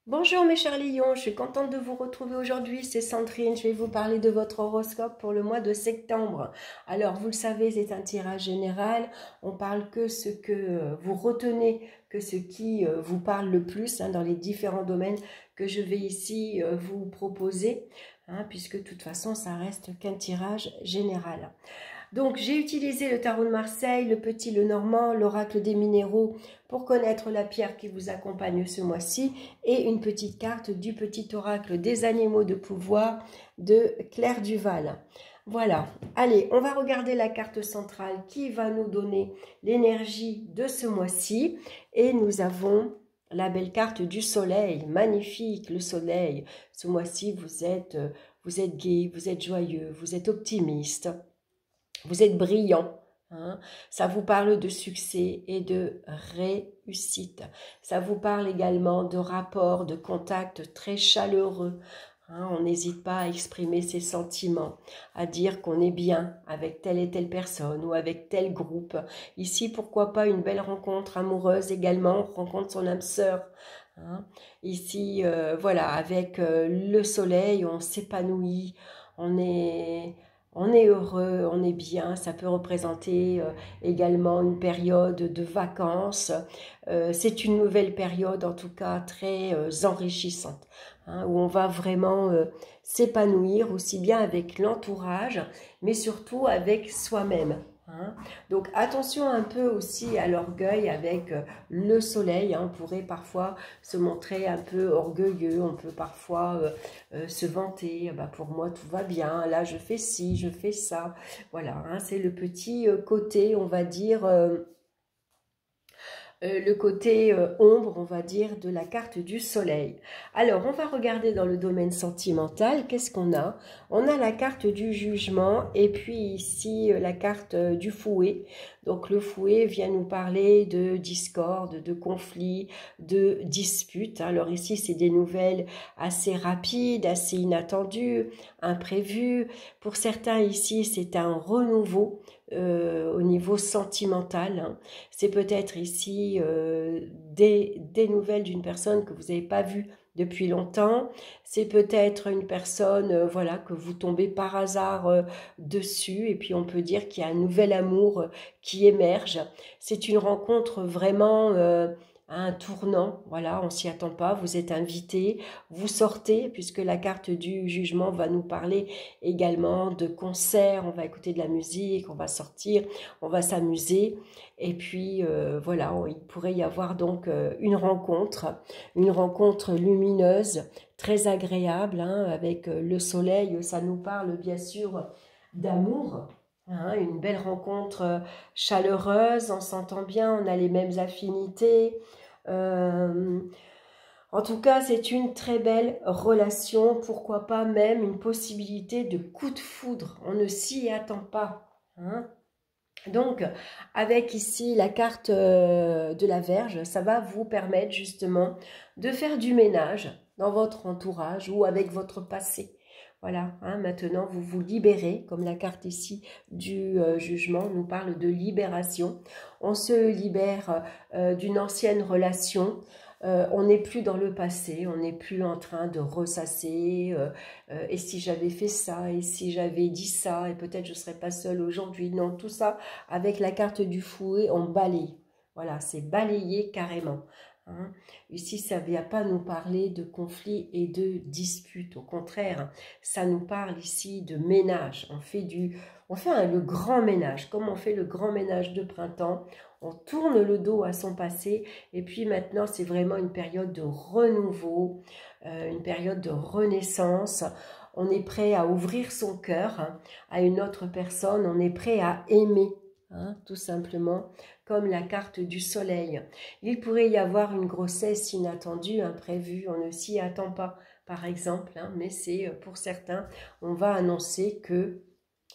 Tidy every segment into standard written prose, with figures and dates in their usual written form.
Bonjour mes chers lions, je suis contente de vous retrouver aujourd'hui, c'est Sandrine, je vais vous parler de votre horoscope pour le mois de septembre. Alors vous le savez, c'est un tirage général, on parle que ce que vous retenez, que ce qui vous parle le plus dans les différents domaines que je vais ici vous proposer, puisque de toute façon ça reste qu'un tirage général. Donc j'ai utilisé le tarot de Marseille, le petit, le normand, l'oracle des minéraux pour connaître la pierre qui vous accompagne ce mois-ci et une petite carte du petit oracle des animaux de pouvoir de Claire Duval. Voilà, allez, on va regarder la carte centrale qui va nous donner l'énergie de ce mois-ci et nous avons la belle carte du soleil, magnifique le soleil. Ce mois-ci, vous êtes gai, vous êtes joyeux, vous êtes optimiste. Vous êtes brillant, ça vous parle de succès et de réussite. Ça vous parle également de rapports, de contacts très chaleureux. On n'hésite pas à exprimer ses sentiments, à dire qu'on est bien avec telle et telle personne ou avec tel groupe. Ici, pourquoi pas une belle rencontre amoureuse également, on rencontre son âme sœur. Ici, voilà, avec le soleil, on s'épanouit, on est... On est heureux, on est bien, ça peut représenter également une période de vacances. C'est une nouvelle période en tout cas très enrichissante, où on va vraiment s'épanouir aussi bien avec l'entourage, mais surtout avec soi-même. Donc attention un peu aussi à l'orgueil avec le soleil, on pourrait parfois se montrer un peu orgueilleux, on peut parfois se vanter, pour moi tout va bien, là je fais ci, je fais ça, voilà, c'est le petit côté, on va dire, le côté ombre, on va dire, de la carte du soleil. Alors, on va regarder dans le domaine sentimental, qu'est-ce qu'on a? On a la carte du jugement et puis ici la carte du fouet. Donc, le fouet vient nous parler de discorde, de conflits, de disputes. Alors ici, c'est des nouvelles assez rapides, assez inattendues, imprévues. Pour certains ici, c'est un renouveau au niveau sentimental. C'est peut-être ici des nouvelles d'une personne que vous n'avez pas vue depuis longtemps. C'est peut-être une personne voilà, que vous tombez par hasard dessus et puis on peut dire qu'il y a un nouvel amour qui émerge. C'est une rencontre vraiment à un tournant, voilà, on s'y attend pas, vous êtes invité, vous sortez, puisque la carte du jugement va nous parler également de concerts, on va écouter de la musique, on va sortir, on va s'amuser, et puis voilà, il pourrait y avoir donc une rencontre lumineuse, très agréable, avec le soleil, ça nous parle bien sûr d'amour. Une belle rencontre chaleureuse, on s'entend bien, on a les mêmes affinités. Euh, En tout cas, c'est une très belle relation, pourquoi pas même une possibilité de coup de foudre. On ne s'y attend pas. Donc, avec ici la carte de la Vierge, ça va vous permettre justement de faire du ménage dans votre entourage ou avec votre passé. Voilà, maintenant vous vous libérez, comme la carte ici du jugement nous parle de libération. On se libère d'une ancienne relation. On n'est plus dans le passé, on n'est plus en train de ressasser et si j'avais fait ça, et si j'avais dit ça, et peut-être je ne serais pas seule aujourd'hui. Non, tout ça, avec la carte du fouet, on balaye. Voilà, c'est balayé carrément. Ici, ça ne vient pas nous parler de conflits et de disputes. Au contraire, ça nous parle ici de ménage. On fait le grand ménage. Comme on fait le grand ménage de printemps, on tourne le dos à son passé. Et puis maintenant, c'est vraiment une période de renouveau, une période de renaissance. On est prêt à ouvrir son cœur à une autre personne. On est prêt à aimer, tout simplement, comme la carte du soleil. Il pourrait y avoir une grossesse inattendue, imprévue, on ne s'y attend pas, par exemple, mais c'est pour certains, on va annoncer que,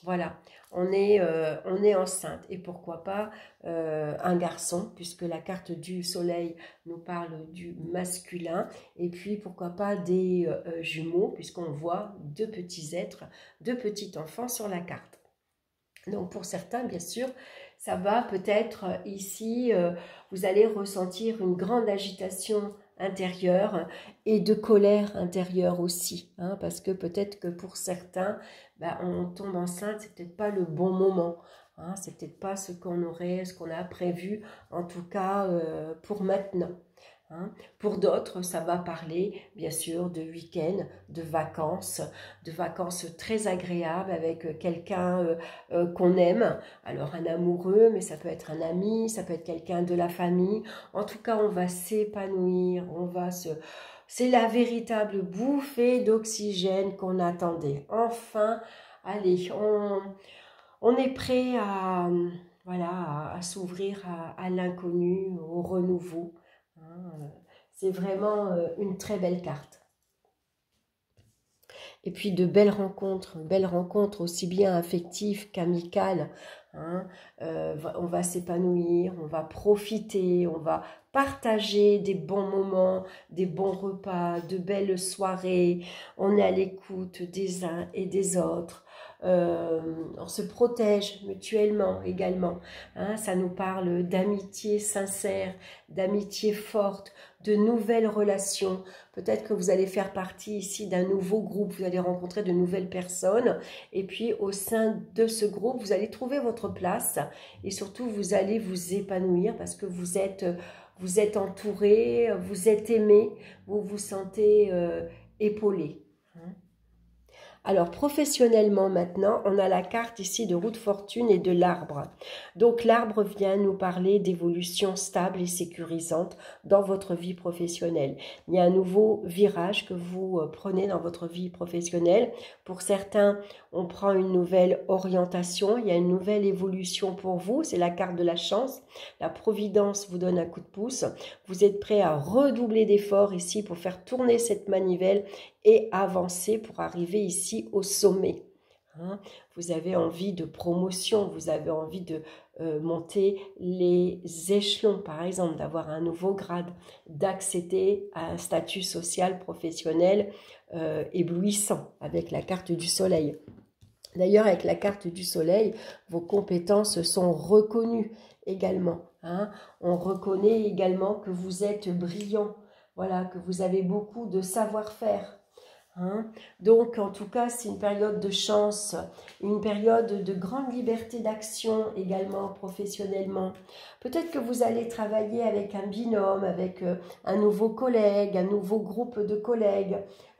voilà, on est enceinte. Et pourquoi pas un garçon, puisque la carte du soleil nous parle du masculin. Et puis, pourquoi pas des jumeaux, puisqu'on voit deux petits êtres, deux petits enfants sur la carte. Donc pour certains, bien sûr, ça va peut-être ici, vous allez ressentir une grande agitation intérieure et de colère intérieure aussi, hein, parce que peut-être que pour certains, ben, on tombe enceinte, c'est peut-être pas le bon moment, hein, c'est peut-être pas ce qu'on a prévu, en tout cas pour maintenant. Hein. Pour d'autres, ça va parler bien sûr de week-end, de vacances très agréables avec quelqu'un qu'on aime. Alors un amoureux, mais ça peut être un ami, ça peut être quelqu'un de la famille. En tout cas, on va s'épanouir, c'est la véritable bouffée d'oxygène qu'on attendait. Enfin, allez, on est prêt à, voilà, à s'ouvrir à l'inconnu, au renouveau. C'est vraiment une très belle carte. Et puis de belles rencontres aussi bien affectives qu'amicales. Hein. On va s'épanouir, on va profiter, on va partager des bons moments, des bons repas, de belles soirées. On est à l'écoute des uns et des autres. On se protège mutuellement également. Hein, ça nous parle d'amitié sincère, d'amitié forte, de nouvelles relations. Peut-être que vous allez faire partie ici d'un nouveau groupe, vous allez rencontrer de nouvelles personnes et puis au sein de ce groupe, vous allez trouver votre place et surtout vous allez vous épanouir parce que vous êtes entouré, vous êtes aimé, vous vous sentez épaulé. Alors, professionnellement maintenant, on a la carte ici de roue de fortune et de l'arbre. Donc, l'arbre vient nous parler d'évolution stable et sécurisante dans votre vie professionnelle. Il y a un nouveau virage que vous prenez dans votre vie professionnelle. Pour certains, on prend une nouvelle orientation. Il y a une nouvelle évolution pour vous. C'est la carte de la chance. La providence vous donne un coup de pouce. Vous êtes prêt à redoubler d'efforts ici pour faire tourner cette manivelle et avancer pour arriver ici au sommet. Hein, vous avez envie de promotion, vous avez envie de monter les échelons, par exemple, d'avoir un nouveau grade, d'accéder à un statut social, professionnel éblouissant avec la carte du soleil. D'ailleurs, avec la carte du soleil, vos compétences sont reconnues également. Hein. On reconnaît également que vous êtes brillant, voilà, que vous avez beaucoup de savoir-faire. Hein. Donc, en tout cas, c'est une période de chance, une période de grande liberté d'action également professionnellement. Peut-être que vous allez travailler avec un binôme, avec un nouveau collègue, un nouveau groupe de collègues.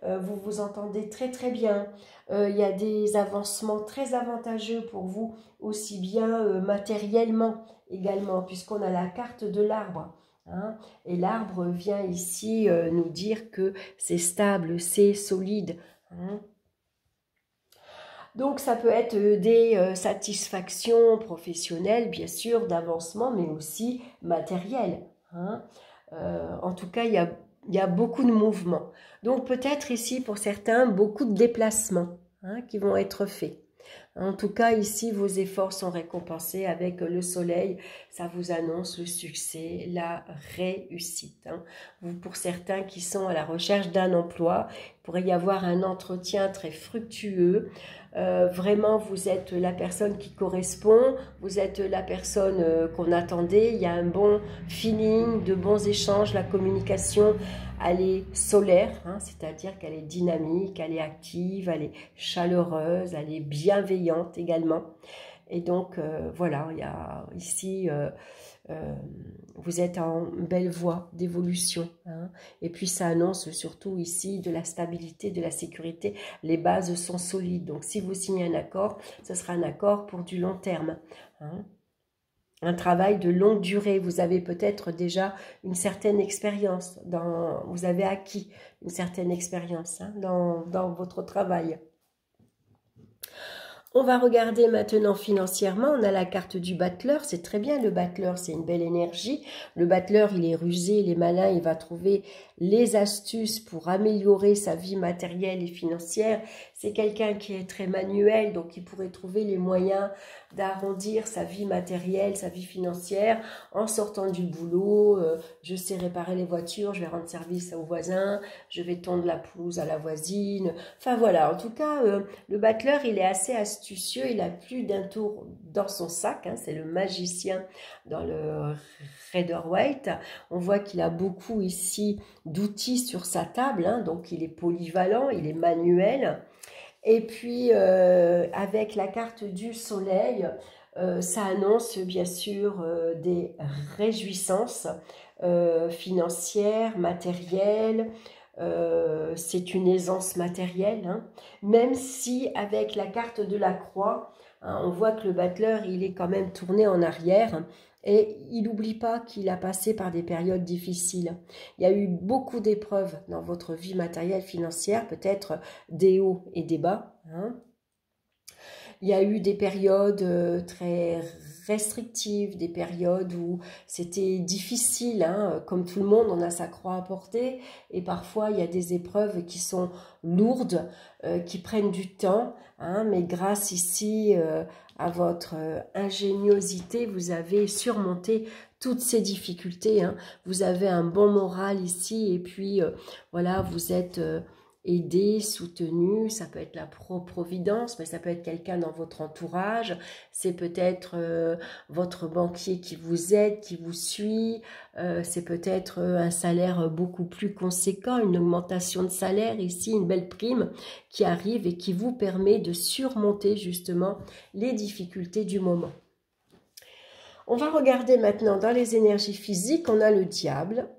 Vous vous entendez très très bien. Il y a des avancements très avantageux pour vous, aussi bien matériellement également, puisqu'on a la carte de l'arbre. Hein, et l'arbre vient ici nous dire que c'est stable, c'est solide. Hein. Donc ça peut être des satisfactions professionnelles, bien sûr, d'avancement, mais aussi matérielles. Hein. En tout cas, il y a beaucoup de mouvements. Donc peut-être ici, pour certains, beaucoup de déplacements qui vont être faits. En tout cas, ici, vos efforts sont récompensés avec le soleil. Ça vous annonce le succès, la réussite. Hein. Pour certains qui sont à la recherche d'un emploi, il pourrait y avoir un entretien très fructueux. Vraiment, vous êtes la personne qui correspond, vous êtes la personne qu'on attendait. Il y a un bon feeling, de bons échanges, la communication, elle est solaire, hein, c'est-à-dire qu'elle est dynamique, elle est active, elle est chaleureuse, elle est bienveillante également. Et donc, voilà, il y a ici, vous êtes en belle voie d'évolution. Hein, et puis, ça annonce surtout ici de la stabilité, de la sécurité. Les bases sont solides. Donc, si vous signez un accord, ce sera un accord pour du long terme. Hein. Un travail de longue durée, vous avez peut-être déjà une certaine expérience, vous avez acquis une certaine expérience dans votre travail. On va regarder maintenant financièrement, on a la carte du battleur, c'est très bien le battleur, c'est une belle énergie. Le battleur, il est rusé, il est malin, il va trouver les astuces pour améliorer sa vie matérielle et financière. C'est quelqu'un qui est très manuel, donc il pourrait trouver les moyens d'arrondir sa vie matérielle, sa vie financière en sortant du boulot. Je sais réparer les voitures, je vais rendre service aux voisins, je vais tondre la pelouse à la voisine. Enfin voilà, en tout cas, le battleur, il est assez astucieux. astucieux, il a plus d'un tour dans son sac, hein, c'est le magicien dans le Rider-Waite. On voit qu'il a beaucoup ici d'outils sur sa table, hein, donc il est polyvalent, il est manuel. Et puis avec la carte du soleil, ça annonce bien sûr des réjouissances financières, matérielles. C'est une aisance matérielle, hein. Même si avec la carte de la croix, hein, on voit que le battleur il est quand même tourné en arrière et il n'oublie pas qu'il a passé par des périodes difficiles. Il y a eu beaucoup d'épreuves dans votre vie matérielle, financière, peut-être des hauts et des bas, hein. Il y a eu des périodes très restrictives, des périodes où c'était difficile, hein. Comme tout le monde, on a sa croix à porter et parfois il y a des épreuves qui sont lourdes, qui prennent du temps, hein, mais grâce ici à votre ingéniosité, vous avez surmonté toutes ces difficultés, hein. Vous avez un bon moral ici et puis voilà, vous êtes aidé, soutenu. Ça peut être la providence, mais ça peut être quelqu'un dans votre entourage, c'est peut-être votre banquier qui vous aide, qui vous suit, c'est peut-être un salaire beaucoup plus conséquent, une augmentation de salaire ici, une belle prime qui arrive et qui vous permet de surmonter justement les difficultés du moment. On va regarder maintenant dans les énergies physiques, on a le diable.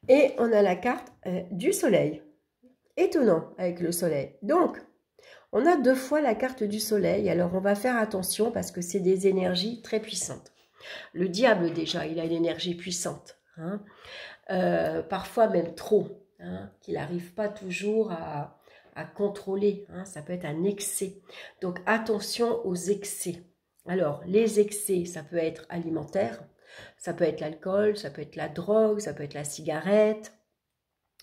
Et on a la carte du soleil. Étonnant avec le soleil. Donc, on a deux fois la carte du soleil. Alors, on va faire attention parce que c'est des énergies très puissantes. Le diable, déjà, il a une énergie puissante, hein. Parfois même trop, hein, qu'il n'arrive pas toujours à contrôler, hein. Ça peut être un excès. Donc, attention aux excès. Alors, les excès, ça peut être alimentaire. Ça peut être l'alcool, ça peut être la drogue, ça peut être la cigarette,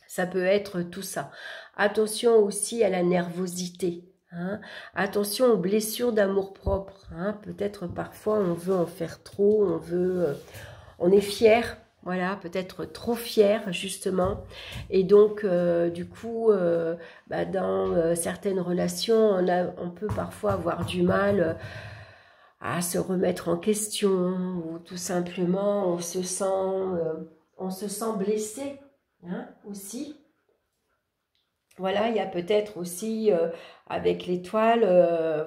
ça peut être tout ça. Attention aussi à la nervosité, hein. Attention aux blessures d'amour-propre, hein. Peut-être parfois on veut en faire trop, on est fier, voilà, peut-être trop fier justement. Et donc du coup, dans certaines relations, on peut parfois avoir du mal à se remettre en question, ou tout simplement on se sent blessé, hein, aussi. Voilà, il y a peut-être aussi avec l'étoile,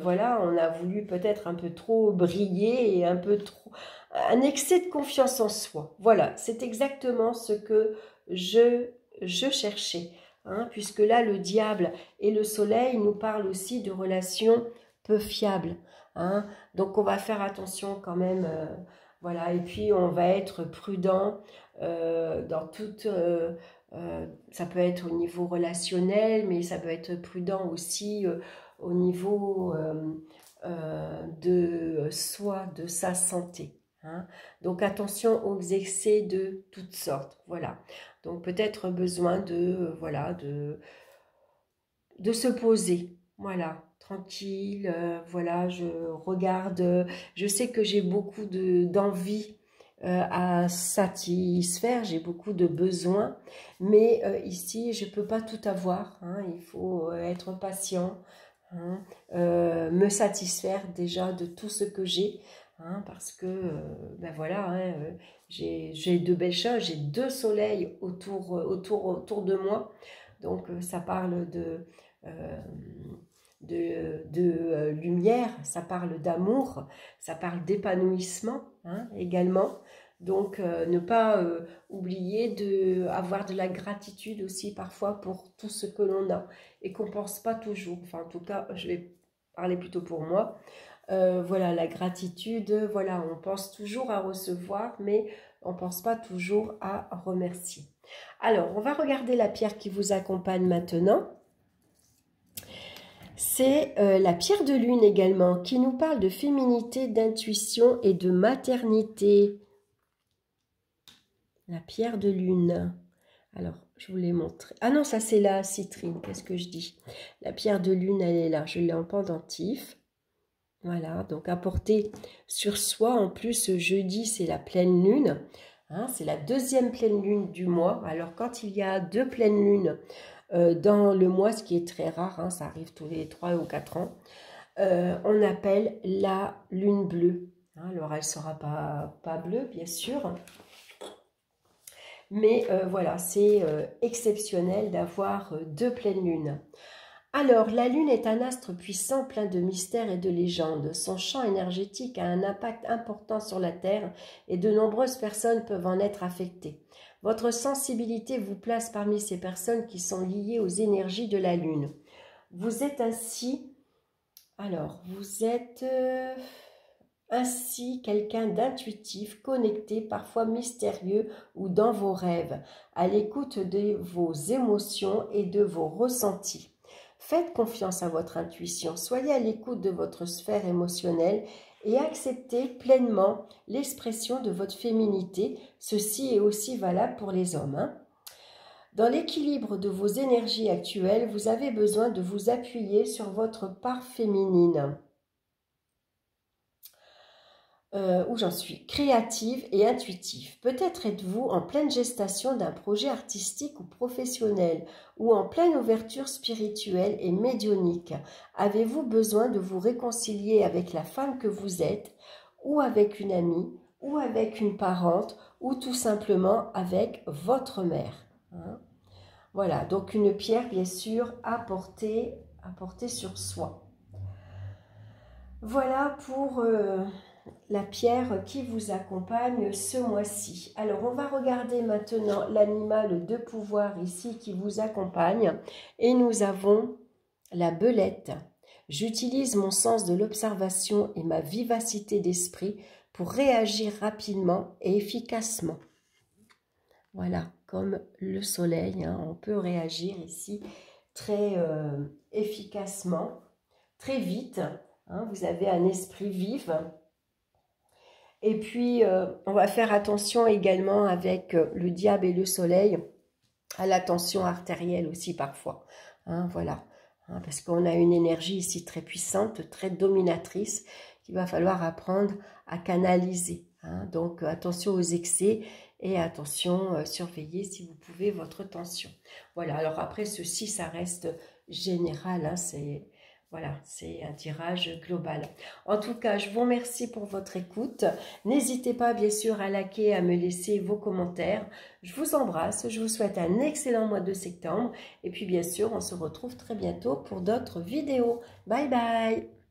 voilà, on a voulu peut-être un peu trop briller et un peu trop, un excès de confiance en soi. Voilà, c'est exactement ce que je cherchais, hein, puisque là le diable et le soleil nous parlent aussi de relations peu fiables, hein. Donc on va faire attention quand même, voilà, et puis on va être prudent dans toute, ça peut être au niveau relationnel, mais ça peut être prudent aussi au niveau de soi, de sa santé, hein. Donc attention aux excès de toutes sortes, voilà. Donc peut-être besoin de, voilà, de se poser, voilà, tranquille, voilà, je regarde, je sais que j'ai beaucoup d'envie à satisfaire, j'ai beaucoup de besoins, mais ici, je ne peux pas tout avoir, hein, il faut être patient, hein, me satisfaire déjà de tout ce que j'ai, hein, parce que, ben voilà, hein, j'ai de belles choses, j'ai deux soleils autour de moi, donc ça parle de lumière, ça parle d'amour, ça parle d'épanouissement, hein, également. Donc ne pas oublier d'avoir de la gratitude aussi parfois pour tout ce que l'on a et qu'on ne pense pas toujours, enfin en tout cas je vais parler plutôt pour moi, voilà, la gratitude, voilà, on pense toujours à recevoir mais on ne pense pas toujours à remercier. Alors on va regarder la pierre qui vous accompagne maintenant. C'est la pierre de lune également, qui nous parle de féminité, d'intuition et de maternité. La pierre de lune. Alors, je vous l'ai montré. Ah non, ça c'est la citrine, qu'est-ce que je dis? La pierre de lune, elle est là, je l'ai en pendentif. Voilà, donc à porter sur soi. En plus, jeudi, c'est la pleine lune. Hein, c'est la deuxième pleine lune du mois. Alors, quand il y a deux pleines lunes dans le mois, ce qui est très rare, hein, ça arrive tous les 3 ou 4 ans, on appelle la lune bleue. Hein, alors, elle ne sera pas bleue, bien sûr. Mais voilà, c'est exceptionnel d'avoir 2 pleines lunes. Alors, la Lune est un astre puissant, plein de mystères et de légendes. Son champ énergétique a un impact important sur la Terre et de nombreuses personnes peuvent en être affectées. Votre sensibilité vous place parmi ces personnes qui sont liées aux énergies de la Lune. Vous êtes ainsi... Alors, vous êtes... ainsi quelqu'un d'intuitif, connecté, parfois mystérieux ou dans vos rêves, à l'écoute de vos émotions et de vos ressentis. Faites confiance à votre intuition, soyez à l'écoute de votre sphère émotionnelle et acceptez pleinement l'expression de votre féminité. Ceci est aussi valable pour les hommes. Hein. Dans l'équilibre de vos énergies actuelles, vous avez besoin de vous appuyer sur votre part féminine. Où j'en suis, créative et intuitive. Peut-être êtes-vous en pleine gestation d'un projet artistique ou professionnel, ou en pleine ouverture spirituelle et médiumnique. Avez-vous besoin de vous réconcilier avec la femme que vous êtes, ou avec une amie, ou avec une parente, ou tout simplement avec votre mère, hein? Voilà, donc une pierre bien sûr à porter sur soi. Voilà pour... la pierre qui vous accompagne ce mois-ci. Alors, on va regarder maintenant l'animal de pouvoir ici qui vous accompagne. Et nous avons la belette. J'utilise mon sens de l'observation et ma vivacité d'esprit pour réagir rapidement et efficacement. Voilà, comme le soleil, hein, on peut réagir ici très efficacement, très vite. Hein, vous avez un esprit vif. Et puis, on va faire attention également avec le diable et le soleil, à la tension artérielle aussi parfois. Hein, voilà, hein, parce qu'on a une énergie ici très puissante, très dominatrice, qu'il va falloir apprendre à canaliser. Hein. Donc, attention aux excès et attention, surveillez si vous pouvez votre tension. Voilà, alors après, ceci, ça reste général, hein, c'est... Voilà, c'est un tirage global. En tout cas, je vous remercie pour votre écoute. N'hésitez pas, bien sûr, à liker, à me laisser vos commentaires. Je vous embrasse, je vous souhaite un excellent mois de septembre. Et puis, bien sûr, on se retrouve très bientôt pour d'autres vidéos. Bye bye!